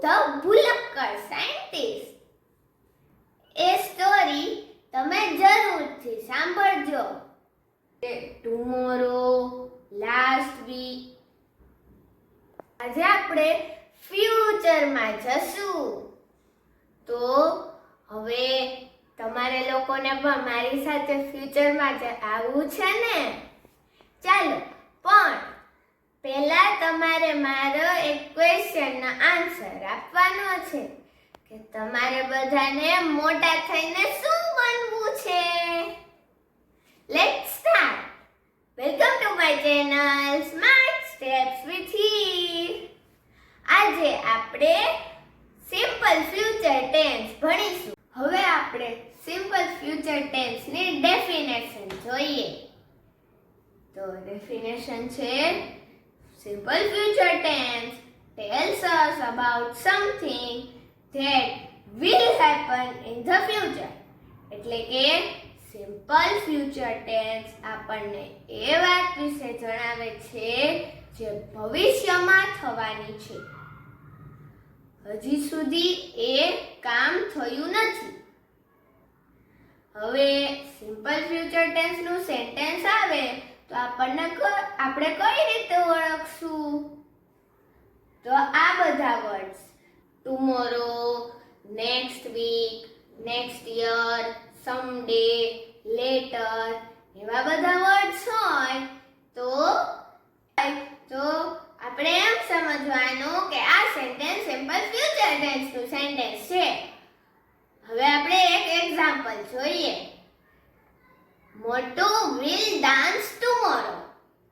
The ભૂલક્કડ scientist. એ story તમે જરૂરથી સાંભળજો. Tomorrow, last week. આજે આપણે ફ્યુચરમાં જશું. તો હવે તમારે લોકોને પણ મારી સાથે ફ્યુચરમાં આવવું છે ને? ચાલો, પણ પહેલા તમારે મારો એક ક્વેશ્ચનનો આન્સર આપવાનો છે કે તમારે બધાને મોટા થઈને શું બનવું છે. Let's start. Welcome to my channel smart steps with Heer. આજે આપણે સિમ્પલ ફ્યુચર ટેન્સ ભણીશું. હવે આપણે સિમ્પલ ફ્યુચર ટેન્સની ડેફિનેશન જોઈએ. તો ડેફિનેશન છે, simple future tense tells us about something that will happen in the future. એટલે કે સિમ્પલ ફ્યુચર ટેન્સ આપણને એ વાત વિશે જણાવે છે જે ભવિષ્યમાં થવાની છે. હજી સુધી એ કામ થયું નથી. હવે સિમ્પલ ફ્યુચર ટેન્સ નું સેન્ટેન્સ આવે તો આપણે કઈ રીતે ઓળખશું? તો આ બધા words tomorrow, next week, next year, someday, later, એવા બધા વર્ડ્સ હોય તો આપણે એમ સમજવાનું કે આ સેન્ટેન્સ સિમ્પલ ફ્યુચર ટેન્સ નું સેન્ટેન્સ છે. હવે આપણે એક એક્ઝામ્પલ જોઈએ. મોટુ will dance tomorrow.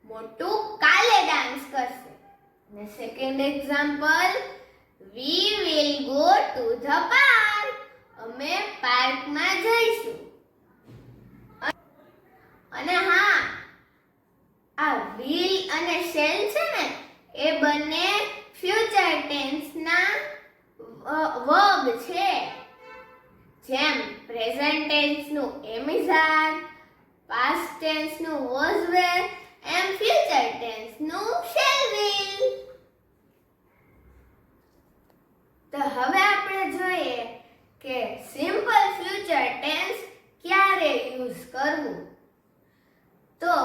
મોટુ કાલે ડાન્સ કરશે. અને second example, we will go to the park. અમે પાર્કમાં જઈશું. અને હા, આ will અને shall છે ને, એ બંને ફ્યુચર ટેન્સના વર્બ છે. જેમ પ્રેઝન્ટ ટેન્સનું am is are, past tense નું was were, એમ future tense નું shall will. તો હવે આપણે જોઈએ કે સિમ્પલ ફ્યુચર ટેન્સ ક્યારે યુઝ કરવું. તો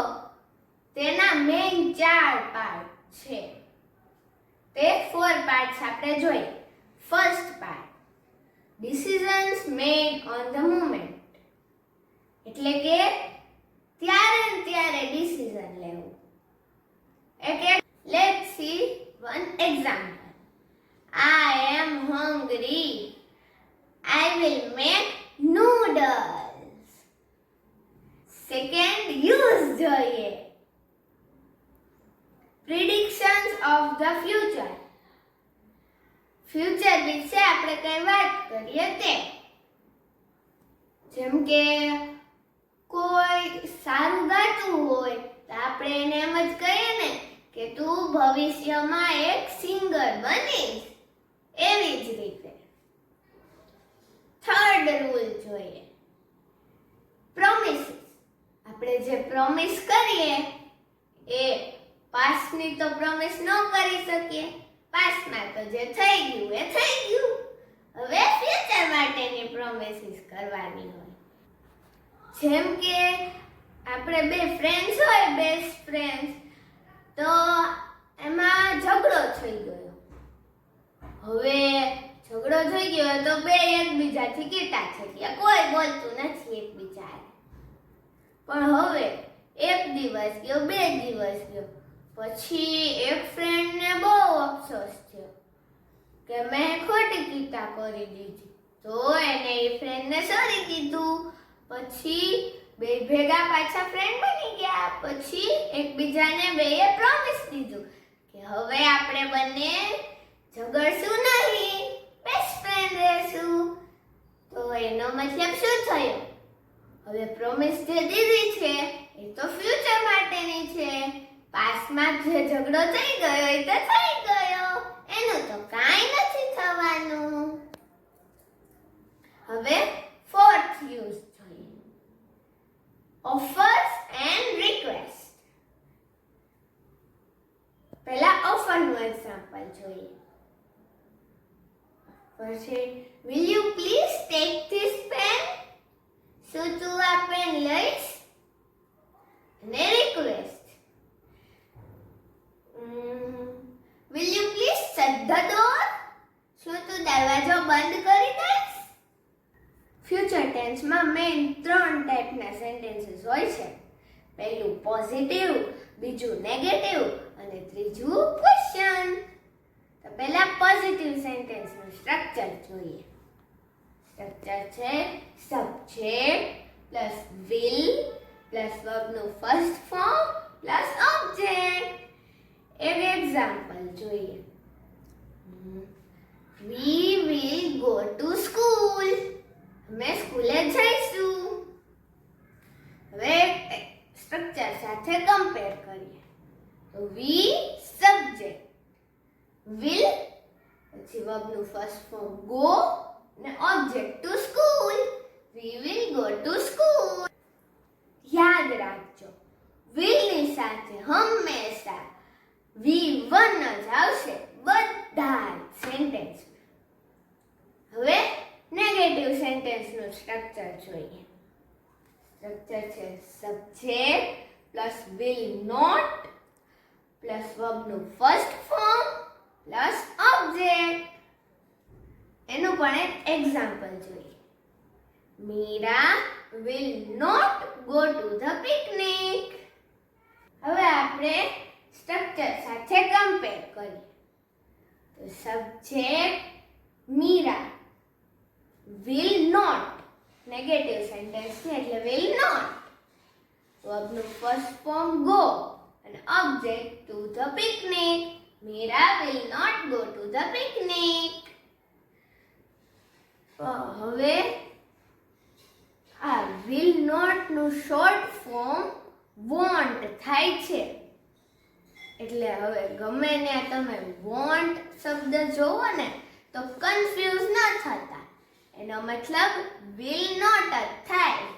તેના મેઇન 4 પાર્ટ છે. તે 4 પાર્ટ્સ આપણે જોઈએ. First part, decisions made on the moment. એટલે કે ત્યારે ને ત્યારે ડિસિઝન લેવું. Let's see one example. I am hungry. I will make noodles. Second, use જોઈએ. Predictions of the future. Future વિશે આપણે કઈ વાત કરીએ તે. જેમ કે કોઈ સારું ગાતું હોય તો આપણે એને એમ જ કહીએ ને કે તું ભવિષ્યમાં એક સિંગર બનીશ. એવી જ રીતે થર્ડ રૂલ જોઈએ, પ્રોમિસીસ. આપણે જે પ્રોમિસ કરીએ એ પાસ્ટની તો પ્રોમિસ ન કરી શકીએ. પાસ્ટમાં તો જે થઈ ગયું એ થઈ ગયું. હવે ફ્યુચર માટેની પ્રોમિસીસ કરવાની હોય. જેમ કે આપણે બે ફ્રેન્ડ્સ હોય, બેસ્ટ ફ્રેન્ડ્સ, તો એમાં ઝઘડો થઈ ગયો. હવે ઝઘડો થઈ ગયો તો બે એકબીજાથી કીટા થઈ ગયા, કોઈ બોલતું નથી એકબીજા. પણ હવે એક દિવસ ગયો, 2 દિવસ ગયો, પછી એક ફ્રેન્ડને બહુ અફસોસ થયો કે મેં ખોટી કીટા કરી દીધી. તો એને એ ફ્રેન્ડને સોરી કીધું. પછી બે ભેગા પાછા ફ્રેન્ડ બની ગયા. પછી એકબીજાને બેએ પ્રોમિસ દીધું કે હવે આપણે બંને ઝઘડશું નહીં, બેસ્ટ ફ્રેન્ડ રહેશું. તો એનો મતલબ શું થયો? હવે પ્રોમિસ જે દીધી છે એ તો ફ્યુચર માટેની છે. પાસ્ટમાં જે ઝઘડો થઈ ગયો એ તો થઈ ગયો, એનું તો કાંઈ નથી થવાનું. હવે ફોર્થ યુઝ જોઈએ, ઓફર્સ એન્ડ રિક્વેસ્ટ. પહેલા ઓફરનું એક્ઝામ્પલ જોઈએ. પછી will you please take this pen? શું તું આ પેન લઈશ? અને request will you please shut the door? શું તું દરવાજો બંધ કરી દઈશ? ફ્યુચર ટેન્સમાં મેઇન 3 ટાઈપના સેન્ટેન્સીસ હોય છે. પહેલું પોઝિટિવ, બીજું નેગેટિવ અને ત્રીજું ક્વેશ્ચન. તો પહેલા પોઝિટિવ સેન્ટેન્સનું સ્ટ્રક્ચર જોઈએ. સ્ટ્રક્ચર છે સબ્જેક્ટ પ્લસ will પ્લસ વર્બનું ફર્સ્ટ ફોર્મ પ્લસ ઓબ્જેક્ટ. એક એક્ઝામ્પલ જોઈએ. We will go to school. અમે સ્કૂલે જઈશું. હવે સ્ટ્રક્ચર સાથે કમ્પેર કરીએ. તો we સબ્જેક્ટ, will પછી વર્બનું ફર્સ્ટ ફોર્મ go અને object to school. we will go to school. યાદ રાખજો, will ની સાથે હંમેશા V1 જ આવશે બધા સેન્ટેન્સ. હવે નેગેટિવ સેન્ટેન્સનું સ્ટ્રક્ચર જોઈએ. સ્ટ્રક્ચર છે subject plus will not plus વર્બનું ફર્સ્ટ ફોર્મ પ્લસ ઓબ્જેક્ટ. એનું પણ એક એક્ઝામ્પલ જોઈએ. Meera will not go to the picnic. હવે આપણે સ્ટ્રક્ચર સાથે કમ્પેર કરીએ. તો subject Meera will not negative sentence છે એટલે will not. વર્બનું ફર્સ્ટ ફોર્મ go અને object to the picnic. Meera will not go to the picnic. હવે આ will not નું શોર્ટ ફોર્મ won't થાય છે. એટલે હવે ગમે ત્યાં તમે won't શબ્દ જોવો ને તો કન્ફ્યુઝ ન થતા. એનો મતલબ will not જ થાય.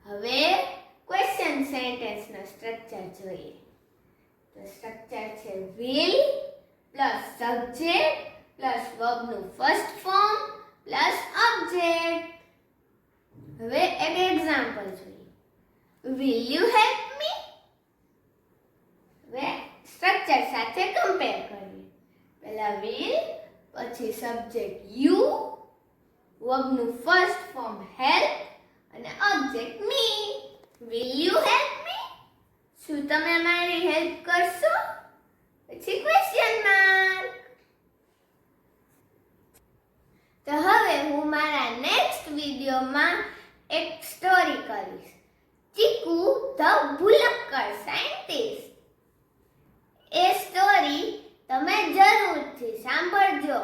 હવે ક્વેશ્ચન સેન્ટેન્સનો સ્ટ્રક્ચર જોઈએ. તો સ્ટ્રક્ચર છે will પ્લસ સબ્જેક્ટ પ્લસ વર્બનું ફર્સ્ટ ફોર્મ પ્લસ ઓબ્જેક્ટ. હવે એક એક્ઝામ્પલ જોઈએ. will you help me? હવે સ્ટ્રક્ચર સાથે કમ્પેર કરીએ. પહેલા will પછી સબ્જેક્ટ you વર્બનું ફર્સ્ટ ફોર્મ help અને object me. will you help me? શું તમે મારી હેલ્પ કરશો? પછી ક્વેશ્ચન માર્ક. તો હવે હું મારા નેક્સ્ટ વિડિયોમાં એક સ્ટોરી કરીશ. ચીકુ ધ ભૂલક્કડ સાયન્ટિસ્ટ. એ સ્ટોરી તમે જરૂરથી સાંભળજો.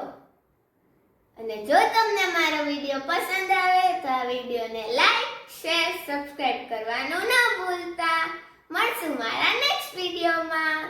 અને જો તમને મારો વિડિયો પસંદ આવે તો આ વિડિયોને લાઈક, શેર, સબસ્ક્રાઇબ કરવાનું ન ભૂલતા. મળશું મારા નેક્સ્ટ વિડિયોમાં.